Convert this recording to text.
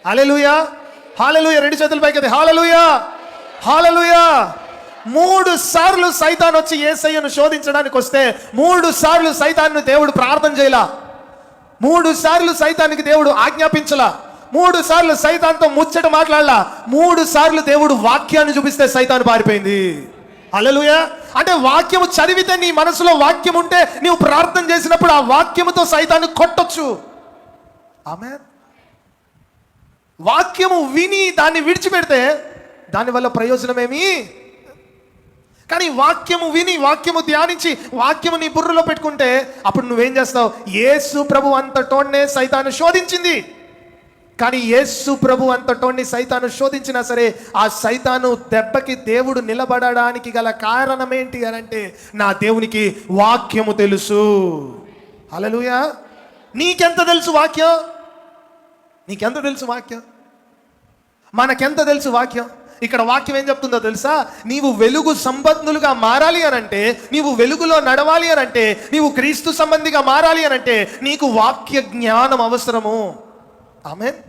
హల్లెలూయా, హల్లెలూయా. 2 చేతులు పైకి, హల్లెలూయా, హల్లెలూయా. 3 సార్లు సైతాన్ వచ్చి యేసయ్యను శోధించడానికి వస్తే 3 సార్లు సైతాన్ను దేవుడు ప్రార్థన చేయలా, 3 సార్లు సైతానికి దేవుడు ఆజ్ఞాపించలా, 3 సార్లు సైతాన్తో ముచ్చట మాట్లాడలా, 3 సార్లు దేవుడు వాక్యాన్ని చూపిస్తే సైతాన్ పారిపోయింది. హల్లెలూయా. అంటే వాక్యము చదివితే, నీ మనసులో వాక్యం ఉంటే, నీవు ప్రార్థన చేసినప్పుడు ఆ వాక్యముతో సైతాన్ని కొట్టొచ్చు. ఆమేన్. వాక్యము విని దాన్ని విడిచిపెడితే దానివల్ల ప్రయోజనమేమి. కానీ వాక్యము విని, వాక్యము ధ్యానించి, వాక్యము నీ బుర్రలో పెట్టుకుంటే అప్పుడు నువ్వేం చేస్తావు? యేసు ప్రభు అంతటోనే సైతాను శోధించింది. కానీ యేసు ప్రభు అంతటోని సైతాను శోధించినా సరే, ఆ సైతాను దెబ్బకి దేవుడు నిలబడడానికి గల కారణం ఏంటి అని అంటే, నా దేవునికి వాక్యము తెలుసు. హల్లెలూయా. నీకెంత తెలుసు వాక్యం? నీకెంత తెలుసు వాక్యం? మనకెంత తెలుసు వాక్యం? ఇక్కడ వాక్యం ఏం చెప్తుందో తెలుసా? నీవు వెలుగు సంబంధులుగా మారాలి అనంటే, నీవు వెలుగులో నడవాలి అనంటే, నీవు క్రీస్తు సంబంధిగా మారాలి అనంటే నీకు వాక్య జ్ఞానం అవసరము. ఆమేన్.